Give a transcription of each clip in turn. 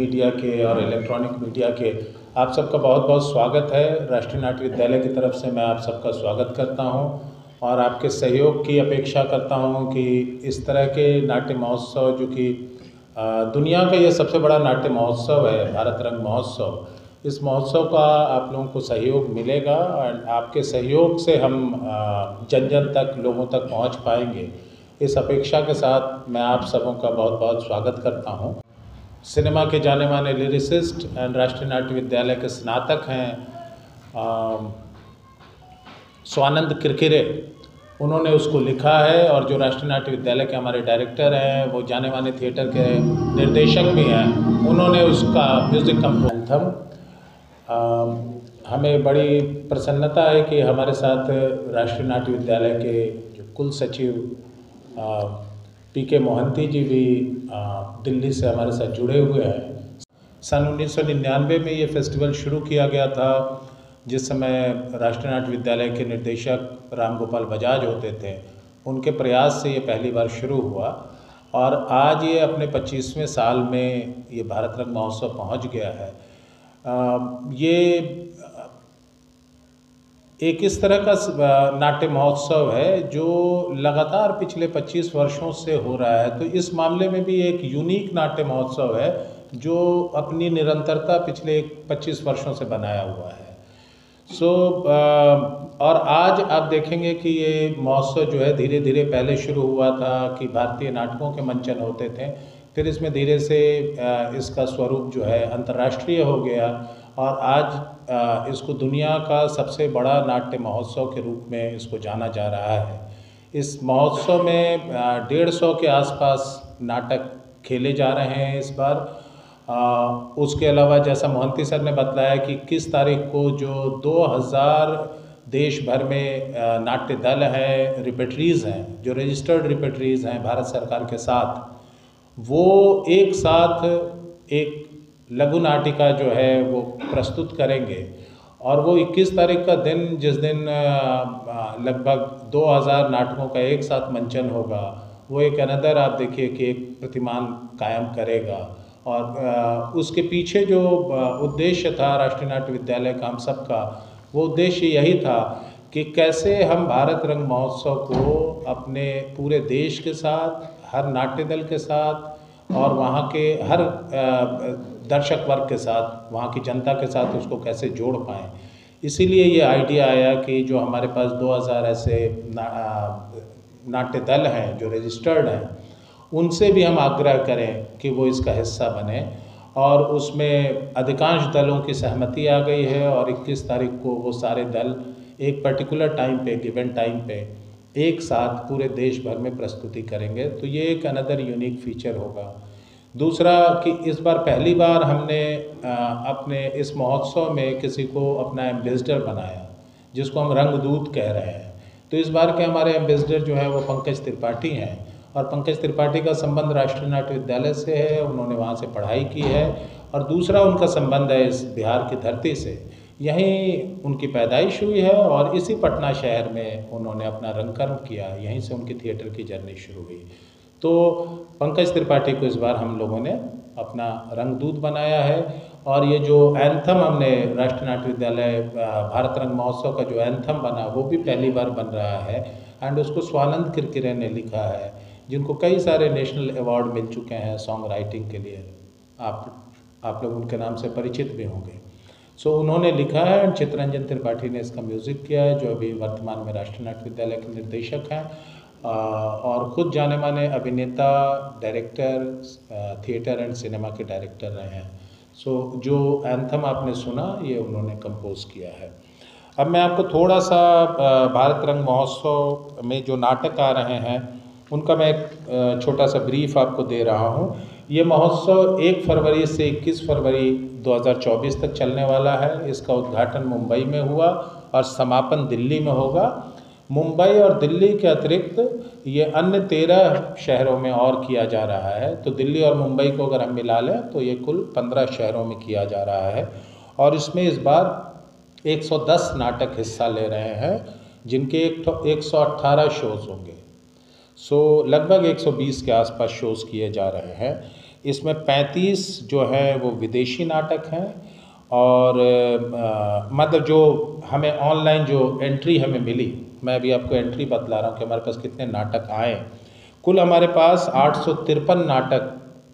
Media के और electronic media के, आप सबका बहुत बहुत स्वागत है। राष्ट्रीय नाट्य विद्यालय की तरफ से मैं आप सबका स्वागत करता हूं और आपके सहयोग की अपेक्षा करता हूं कि इस तरह के नाट्य महोत्सव, जो कि दुनिया का ये सबसे बड़ा नाट्य महोत्सव है, भारत रंग महोत्सव, इस महोत्सव का आप लोगों को सहयोग मिलेगा और आपके सहयोग से हम जन जन तक, लोगों तक पहुंच पाएंगे। इस अपेक्षा के साथ मैं आप सबों का बहुत बहुत स्वागत करता हूं। सिनेमा के जाने माने लिरिसिस्ट एंड राष्ट्रीय नाट्य विद्यालय के स्नातक हैं स्वानंद किरकिरे, उन्होंने उसको लिखा है। और जो राष्ट्रीय नाट्य विद्यालय के हमारे डायरेक्टर हैं, वो जाने माने थिएटर के निर्देशक भी हैं, उन्होंने उसका म्यूज़िक कंपोज। हमें बड़ी प्रसन्नता है कि हमारे साथ राष्ट्रीय नाट्य विद्यालय के जो कुल सचिव पीके मोहंती जी भी दिल्ली से हमारे साथ जुड़े हुए हैं। सन 1999 में ये फेस्टिवल शुरू किया गया था, जिस समय राष्ट्रीय नाट्य विद्यालय के निर्देशक राम गोपाल बजाज होते थे। उनके प्रयास से ये पहली बार शुरू हुआ और आज ये अपने 25वें साल में ये भारत रंग महोत्सव पहुंच गया है। ये एक इस तरह का नाट्य महोत्सव है जो लगातार पिछले 25 वर्षों से हो रहा है, तो इस मामले में भी एक यूनिक नाट्य महोत्सव है जो अपनी निरंतरता पिछले 25 वर्षों से बनाया हुआ है। और आज आप देखेंगे कि ये महोत्सव जो है धीरे धीरे, पहले शुरू हुआ था कि भारतीय नाटकों के मंचन होते थे, फिर इसमें धीरे से इसका स्वरूप जो है अंतर्राष्ट्रीय हो गया और आज इसको दुनिया का सबसे बड़ा नाट्य महोत्सव के रूप में इसको जाना जा रहा है। इस महोत्सव में 150 के आसपास नाटक खेले जा रहे हैं इस बार। उसके अलावा जैसा मोहंती सर ने बताया कि 21 तारीख को जो 2000 देश भर में नाट्य दल हैं, रिपेटरीज़ हैं, जो रजिस्टर्ड रिपेटरीज़ हैं भारत सरकार के साथ, वो एक साथ एक लघु नाटिका जो है वो प्रस्तुत करेंगे। और वो 21 तारीख का दिन, जिस दिन लगभग 2000 नाटकों का एक साथ मंचन होगा, वो एक अनदर, आप देखिए कि एक प्रतिमान कायम करेगा। और उसके पीछे जो उद्देश्य था राष्ट्रीय नाट्य विद्यालय का, हम सबका, वो उद्देश्य यही था कि कैसे हम भारत रंग महोत्सव को अपने पूरे देश के साथ, हर नाट्य दल के साथ और वहाँ के हर दर्शक वर्ग के साथ, वहाँ की जनता के साथ उसको कैसे जोड़ पाएँ। इसीलिए ये आइडिया आया कि जो हमारे पास 2000 ऐसे नाट्य दल हैं जो रजिस्टर्ड हैं, उनसे भी हम आग्रह करें कि वो इसका हिस्सा बने। और उसमें अधिकांश दलों की सहमति आ गई है और 21 तारीख को वो सारे दल एक पर्टिकुलर टाइम पे, गिवन टाइम पे, एक साथ पूरे देश भर में प्रस्तुति करेंगे। तो ये एक अनदर यूनिक फीचर होगा। दूसरा कि इस बार पहली बार हमने अपने इस महोत्सव में किसी को अपना एम्बेसडर बनाया, जिसको हम रंगदूत कह रहे हैं। तो इस बार के हमारे एम्बेसडर जो है वो पंकज त्रिपाठी हैं और पंकज त्रिपाठी का संबंध राष्ट्रीय नाट्य विद्यालय से है, उन्होंने वहाँ से पढ़ाई की है। और दूसरा उनका संबंध है इस बिहार की धरती से, यहीं उनकी पैदाइश हुई है और इसी पटना शहर में उन्होंने अपना रंगकर्म किया, यहीं से उनकी थिएटर की जर्नी शुरू हुई। तो पंकज त्रिपाठी को इस बार हम लोगों ने अपना रंगदूत बनाया है। और ये जो एंथम हमने राष्ट्रीय नाट्य विद्यालय भारत रंग महोत्सव का जो एंथम बना, वो भी पहली बार बन रहा है एंड उसको स्वानंद किरकिरे ने लिखा है, जिनको कई सारे नेशनल अवार्ड मिल चुके हैं सॉन्ग राइटिंग के लिए। आप लोग उनके नाम से परिचित भी होंगे। सो उन्होंने लिखा है एंड चित्तरंजन त्रिपाठी ने इसका म्यूज़िक किया है, जो अभी वर्तमान में राष्ट्रीय नाट्य विद्यालय के निर्देशक हैं और ख़ुद जाने माने अभिनेता, डायरेक्टर, थिएटर एंड सिनेमा के डायरेक्टर रहे हैं। सो जो एंथम आपने सुना, ये उन्होंने कंपोज किया है। अब मैं आपको थोड़ा सा भारत रंग महोत्सव में जो नाटक आ रहे हैं उनका मैं एक छोटा सा ब्रीफ आपको दे रहा हूँ। ये महोत्सव 1 फरवरी से 21 फरवरी 2024 तक चलने वाला है। इसका उद्घाटन मुंबई में हुआ और समापन दिल्ली में होगा। मुंबई और दिल्ली के अतिरिक्त ये अन्य 13 शहरों में और किया जा रहा है। तो दिल्ली और मुंबई को अगर हम मिला लें तो ये कुल 15 शहरों में किया जा रहा है। और इसमें इस बार 110 नाटक हिस्सा ले रहे हैं, जिनके 118 शोज़ होंगे। लगभग 120 के आसपास शोज़ किए जा रहे हैं। इसमें 35 जो है वो विदेशी नाटक हैं और मतलब जो हमें ऑनलाइन जो एंट्री हमें मिली, मैं अभी आपको एंट्री बतला रहा हूँ कि हमारे पास कितने नाटक आए। कुल हमारे पास 853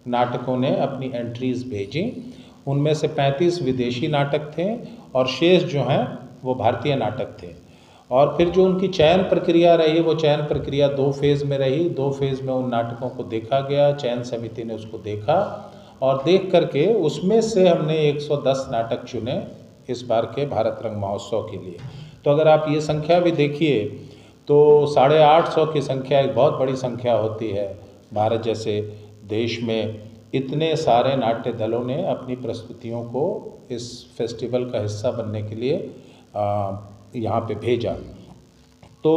नाटकों ने अपनी एंट्रीज़ भेजी। उनमें से 35 विदेशी नाटक थे और शेष जो हैं वो भारतीय नाटक थे। और फिर जो उनकी चयन प्रक्रिया रही, वो चयन प्रक्रिया 2 फेज़ में रही। 2 फेज़ में उन नाटकों को देखा गया, चयन समिति ने उसको देखा और देख करके उसमें से हमने 110 नाटक चुने इस बार के भारत रंग महोत्सव के लिए। तो अगर आप ये संख्या भी देखिए तो 850 की संख्या एक बहुत बड़ी संख्या होती है। भारत जैसे देश में इतने सारे नाट्य दलों ने अपनी प्रस्तुतियों को इस फेस्टिवल का हिस्सा बनने के लिए यहाँ पे भेजा। तो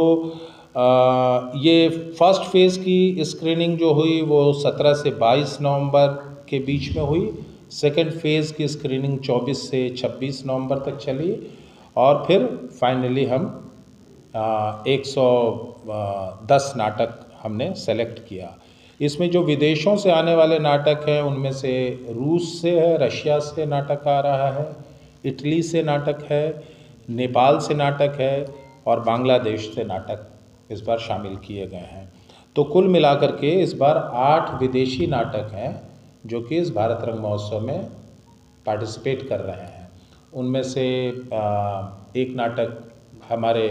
ये फर्स्ट फेज़ की स्क्रीनिंग जो हुई वो 17 से 22 नवंबर के बीच में हुई। सेकेंड फेज़ की स्क्रीनिंग 24 से 26 नवंबर तक चली और फिर फाइनली हम 110 नाटक हमने सेलेक्ट किया। इसमें जो विदेशों से आने वाले नाटक हैं उनमें से रूस से है, रशिया से नाटक आ रहा है, इटली से नाटक है, नेपाल से नाटक है और बांग्लादेश से नाटक इस बार शामिल किए गए हैं। तो कुल मिलाकर के इस बार 8 विदेशी नाटक हैं जो कि इस भारत रंग महोत्सव में पार्टिसिपेट कर रहे हैं। उनमें से एक नाटक हमारे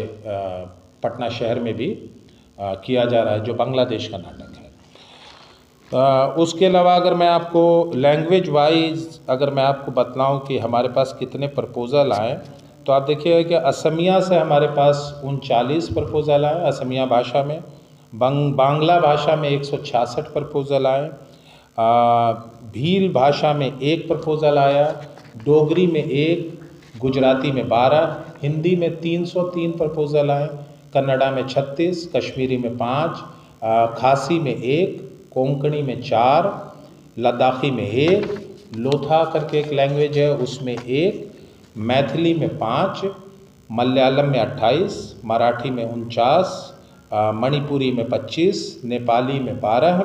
पटना शहर में भी किया जा रहा है जो बांग्लादेश का नाटक है। उसके अलावा अगर मैं आपको लैंग्वेज वाइज अगर मैं आपको बतलाऊं कि हमारे पास कितने प्रपोज़ल आए तो आप देखिएगा कि असमिया से हमारे पास 39 प्रपोज़ल आए असमिया भाषा में, बांग्ला भाषा में 166 प्रपोज़ल आए, भील भाषा में 1 प्रपोज़ल आया, डोगरी में 1, गुजराती में 12, हिंदी में 303 प्रपोज़ल आए, कन्नड़ा में 36, कश्मीरी में 5, खासी में 1, कोंकणी में 4, लद्दाखी में 1, लोथा करके एक लैंग्वेज है उसमें 1, मैथिली में 5, मलयालम में 28, मराठी में 49, मणिपुरी में 25, नेपाली में 12,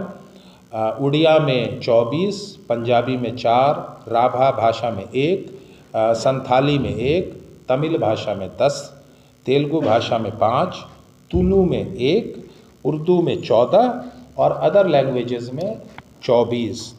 उड़िया में 24, पंजाबी में 4, राभा भाषा में 1, संथाली में 1, तमिल भाषा में 10, तेलुगु भाषा में 5, तुलु में 1, उर्दू में 14 और अदर लैंग्वेजेस में 24।